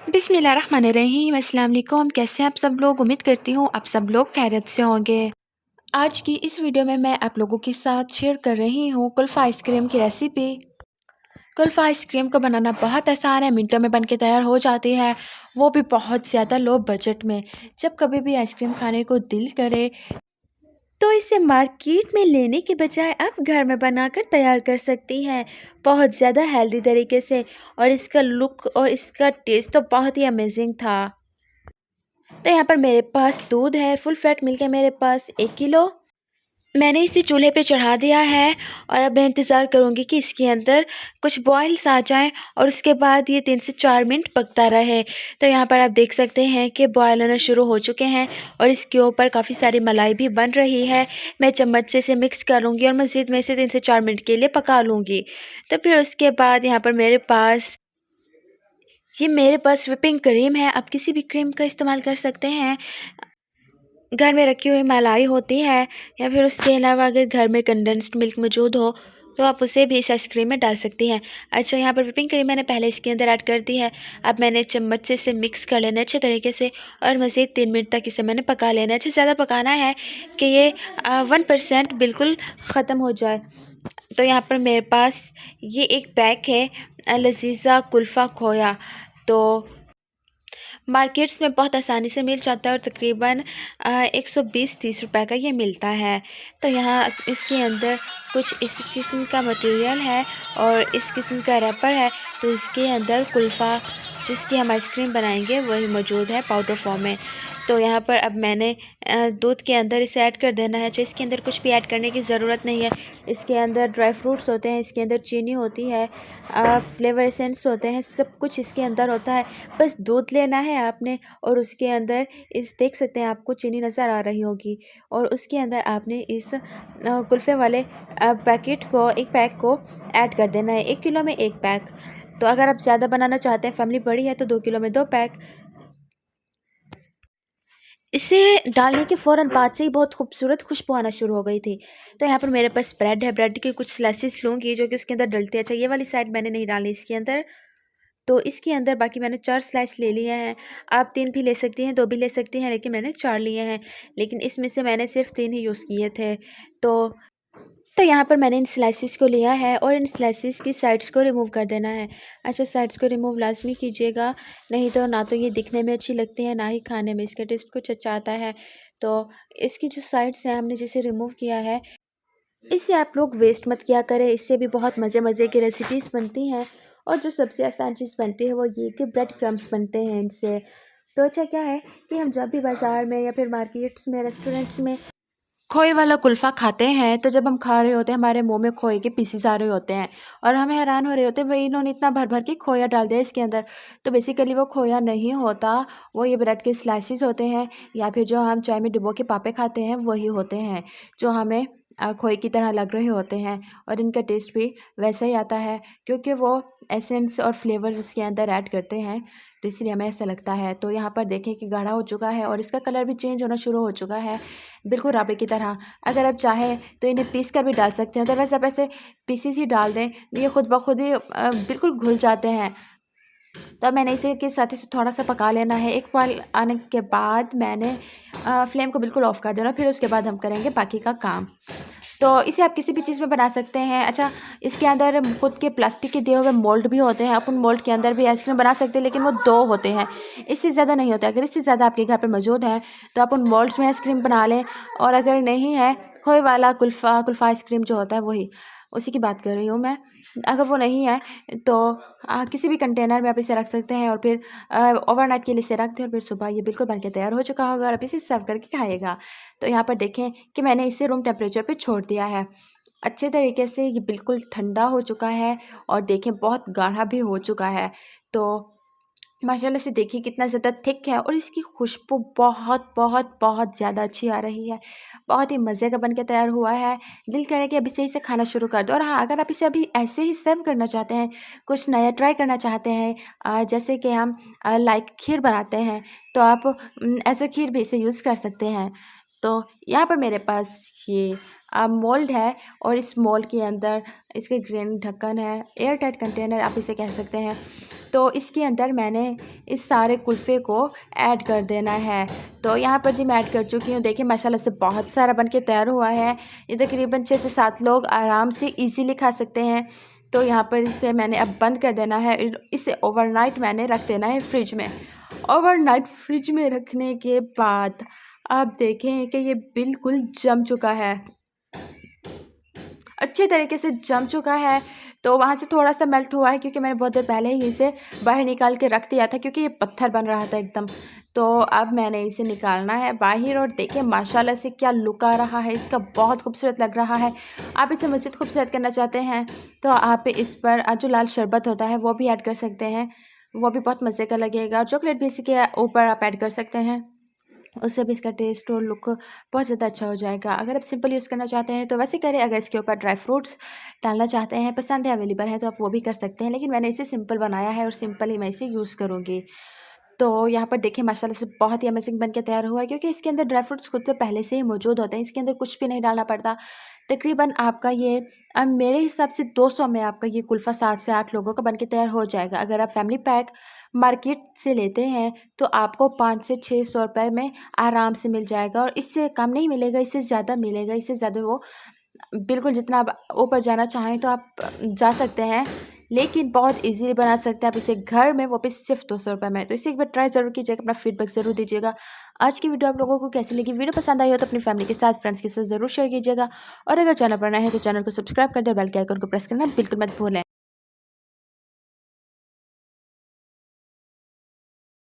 बिस्मिल्लाहिर्रहमानिर्रहीम, अस्सलाम वालेकुम। कैसे हैं आप सब लोग? उम्मीद करती हूँ आप सब लोग खैरियत से होंगे। आज की इस वीडियो में मैं आप लोगों के साथ शेयर कर रही हूँ कुल्फ़ा आइसक्रीम की रेसिपी। कुल्फ़ा आइसक्रीम को बनाना बहुत आसान है, मिनटों में बन के तैयार हो जाती है, वो भी बहुत ज़्यादा लो बजट में। जब कभी भी आइसक्रीम खाने को दिल करे तो इसे मार्केट में लेने के बजाय आप घर में बनाकर तैयार कर सकती हैं, बहुत ज़्यादा हेल्दी तरीके से। और इसका लुक और इसका टेस्ट तो बहुत ही अमेजिंग था। तो यहाँ पर मेरे पास दूध है, फुल फैट मिल्क है मेरे पास 1 किलो। मैंने इसे चूल्हे पे चढ़ा दिया है और अब मैं इंतज़ार करूँगी कि इसके अंदर कुछ बॉयल्स आ जाएं और उसके बाद ये 3 से 4 मिनट पकता रहे। तो यहाँ पर आप देख सकते हैं कि बॉयल होना शुरू हो चुके हैं और इसके ऊपर काफ़ी सारी मलाई भी बन रही है। मैं चम्मच से इसे मिक्स करूँगी और मज़ीद में इसे 3 से 4 मिनट के लिए पका लूँगी। तो फिर उसके बाद यहाँ पर मेरे पास व्हिपिंग क्रीम है, आप किसी भी क्रीम का इस्तेमाल कर सकते हैं। घर में रखी हुई मलाई होती है या फिर उसके अलावा अगर घर में कंडेंस्ड मिल्क मौजूद हो तो आप उसे भी इस आइसक्रीम में डाल सकती हैं। अच्छा, यहाँ पर व्हिपिंग क्रीम मैंने पहले इसके अंदर ऐड कर दी है। अब मैंने चम्मच से इसे मिक्स कर लेना अच्छे तरीके से और मज़ीद 3 मिनट तक इसे मैंने पका लेना है। अच्छा, ज़्यादा पकाना है कि ये 1% बिल्कुल ख़त्म हो जाए। तो यहाँ पर मेरे पास ये एक पैक है लजीज़ा कुल्फ़ा खोया। तो मार्केट्स में बहुत आसानी से मिल जाता है और तकरीबन 120-30 रुपए का ये मिलता है। तो यहाँ इसके अंदर कुछ इस किस्म का मटेरियल है और इस किस्म का रैपर है। तो इसके अंदर कुल्फ़ा जिसकी हम आइसक्रीम बनाएंगे वही मौजूद है पाउडर फॉर्म में। तो यहाँ पर अब मैंने दूध के अंदर इसे ऐड कर देना है। इसके अंदर कुछ भी ऐड करने की ज़रूरत नहीं है। इसके अंदर ड्राई फ्रूट्स होते हैं, इसके अंदर चीनी होती है, फ्लेवर एसेंस होते हैं, सब कुछ इसके अंदर होता है। बस दूध लेना है आपने और उसके अंदर इस देख सकते हैं आपको चीनी नज़र आ रही होगी और उसके अंदर आपने इस कुल्फ़े वाले एक पैक को ऐड कर देना है। 1 किलो में 1 पैक। तो अगर आप ज़्यादा बनाना चाहते हैं, फैमिली बड़ी है, तो 2 किलो में 2 पैक। इसे डालने के फ़ौरन बाद से ही बहुत खूबसूरत खुशबू आना शुरू हो गई थी। तो यहाँ पर मेरे पास ब्रेड है, ब्रेड के कुछ स्लाइसेस लूँगी जो कि उसके अंदर डलते हैं। अच्छा, ये वाली साइड मैंने नहीं डाली इसके अंदर। तो इसके अंदर बाकी मैंने 4 स्लाइस ले लिए हैं। आप 3 भी ले सकती हैं, 2 भी ले सकती हैं, लेकिन मैंने 4 लिए हैं। लेकिन इसमें से मैंने सिर्फ़ 3 ही यूज़ किए थे। तो यहाँ पर मैंने इन स्लाइसेस को लिया है और इन स्लाइसेस की साइड्स को रिमूव कर देना है। अच्छा, साइड्स को रिमूव लाज़मी कीजिएगा, नहीं तो ना तो ये दिखने में अच्छी लगती है, ना ही खाने में इसका टेस्ट कुछ अच्छा आता है। तो इसकी जो साइड्स हैं हमने जिसे रिमूव किया है, इससे आप लोग वेस्ट मत किया करें। इससे भी बहुत मज़े-मज़े की रेसिपीज़ बनती हैं और जो सबसे आसान चीज़ बनती है वो ये कि ब्रेड क्रम्स बनते हैं इनसे। तो अच्छा क्या है कि हम जब भी बाज़ार में या फिर मार्केट्स में, रेस्टोरेंट्स में खोए वाला कुल्फ़ा खाते हैं, तो जब हम खा रहे होते हैं हमारे मुंह में खोए के पीसेस आ रहे होते हैं और हमें हैरान हो रहे होते हैं भाई इन्होंने इतना भर भर के खोया डाल दिया इसके अंदर। तो बेसिकली वो खोया नहीं होता, वो ये ब्रेड के स्लाइसेस होते हैं या फिर जो हम चाय में डिबो के पापे खाते हैं वही होते हैं, जो हमें खोए की तरह लग रहे होते हैं और इनका टेस्ट भी वैसा ही आता है क्योंकि वो एसेंस और फ्लेवर्स उसके अंदर ऐड करते हैं, तो इसलिए हमें ऐसा लगता है। तो यहाँ पर देखें कि गाढ़ा हो चुका है और इसका कलर भी चेंज होना शुरू हो चुका है, बिल्कुल राबड़ी की तरह। अगर आप चाहें तो इन्हें पीस कर भी डाल सकते हैं, अदरवाइज़ आप ऐसे पीसीस ही डाल दें, ये खुद ब खुद ही बिल्कुल घुल जाते हैं। तो मैंने इसे के साथ ही थोड़ा सा पका लेना है। एक बॉयल आने के बाद मैंने फ्लेम को बिल्कुल ऑफ़ कर देना, फिर उसके बाद हम करेंगे बाकी का काम। तो इसे आप किसी भी चीज़ में बना सकते हैं। अच्छा, इसके अंदर खुद के प्लास्टिक के दिए हुए मोल्ड भी होते हैं, आप उन मोल्ड के अंदर भी आइसक्रीम बना सकते हैं, लेकिन वो 2 होते हैं, इससे ज़्यादा नहीं होता। अगर इससे ज़्यादा आपके घर पर मौजूद हैं तो आप उन मोल्ड्स में आइसक्रीम बना लें, और अगर नहीं है, खोए वाला कुल्फ़ा आइसक्रीम जो होता है वही, उसी की बात कर रही हूँ मैं। अगर वो नहीं है तो किसी भी कंटेनर में आप इसे रख सकते हैं और फिर ओवरनाइट के लिए इसे रख दें और फिर सुबह ये बिल्कुल बन के तैयार हो चुका होगा और आप इसे सर्व करके खाइएगा। तो यहाँ पर देखें कि मैंने इसे रूम टेम्परेचर पे छोड़ दिया है। अच्छे तरीके से ये बिल्कुल ठंडा हो चुका है और देखें बहुत गाढ़ा भी हो चुका है। तो माशाल्लाह से देखिए कितना ज़्यादा थिक है और इसकी खुशबू बहुत बहुत बहुत ज़्यादा अच्छी आ रही है। बहुत ही मज़े का बन के तैयार हुआ है। दिल करे कि अभी से इसे खाना शुरू कर दो। और हाँ, अगर आप इसे अभी ऐसे ही सर्व करना चाहते हैं, कुछ नया ट्राई करना चाहते हैं, जैसे कि हम लाइक खीर बनाते हैं, तो आप ऐसे खीर भी इसे यूज़ कर सकते हैं। तो यहाँ पर मेरे पास ये मोल्ड है और इस मोल्ड के अंदर इसके ग्रीन ढक्कन है, एयर टाइट कंटेनर आप इसे कह सकते हैं। तो इसके अंदर मैंने इस सारे कुल्फ़े को ऐड कर देना है। तो यहाँ पर जी मैं ऐड कर चुकी हूँ। देखिए माशाल्लाह से बहुत सारा बन के तैयार हुआ है। ये तकरीबन 6 से 7 लोग आराम से ईज़िली खा सकते हैं। तो यहाँ पर इसे मैंने अब बंद कर देना है। इसे ओवरनाइट मैंने रख देना है फ्रिज में। ओवरनाइट फ्रिज में रखने के बाद आप देखें कि ये बिल्कुल जम चुका है, अच्छे तरीके से जम चुका है। तो वहाँ से थोड़ा-सा मेल्ट हुआ है क्योंकि मैंने बहुत देर पहले ही इसे बाहर निकाल के रख दिया था क्योंकि ये पत्थर बन रहा था एकदम। तो अब मैंने इसे निकालना है बाहर और देखिए माशाल्लाह से क्या लुक आ रहा है इसका, बहुत खूबसूरत लग रहा है। आप इसे मज़ीद खूबसूरत करना चाहते हैं तो आप इस पर जो लाल शरबत होता है वो भी ऐड कर सकते हैं, वो भी बहुत मज़े का लगेगा। चॉकलेट भी इसी के ऊपर आप ऐड कर सकते हैं, उससे भी इसका टेस्ट और लुक बहुत ज़्यादा अच्छा हो जाएगा। अगर आप सिंपल यूज़ करना चाहते हैं तो वैसे करें, अगर इसके ऊपर ड्राई फ्रूट्स डालना चाहते हैं, पसंद है, अवेलेबल है तो आप वो भी कर सकते हैं, लेकिन मैंने इसे सिंपल बनाया है और सिंपल ही मैं इसे यूज़ करूँगी। तो यहाँ पर देखिए माशाल्लाह से बहुत ही अमेजिंग बन के तैयार हुआ है क्योंकि इसके अंदर ड्राई फ्रूट्स खुद से पहले से ही मौजूद होते हैं, इसके अंदर कुछ भी नहीं डालना पड़ता। तकरीबन आपका ये मेरे हिसाब से 200 में आपका ये कुल्फ़ा 7 से 8 लोगों का बन के तैयार हो जाएगा। अगर आप फैमिली पैक मार्केट से लेते हैं तो आपको 5 से 600 रुपए में आराम से मिल जाएगा और इससे कम नहीं मिलेगा, इससे ज़्यादा मिलेगा। इससे ज़्यादा वो बिल्कुल जितना आप ऊपर जाना चाहें तो आप जा सकते हैं, लेकिन बहुत ईज़िली बना सकते हैं आप इसे घर में, वो भी सिर्फ 200 रुपये में। तो इसे एक बार ट्राई ज़रूर कीजिएगा, अपना फीडबैक ज़रूर दीजिएगा। आज की वीडियो आप लोगों को कैसी लगी? वीडियो पसंद आई हो तो अपनी फैमिली के साथ, फ्रेंड्स के साथ ज़रूर शेयर कीजिएगा और अगर चैनल पर नए हैं तो चैनल को सब्सक्राइब कर दें, बेल के आइकन को प्रेस करना बिल्कुल मत भूलें।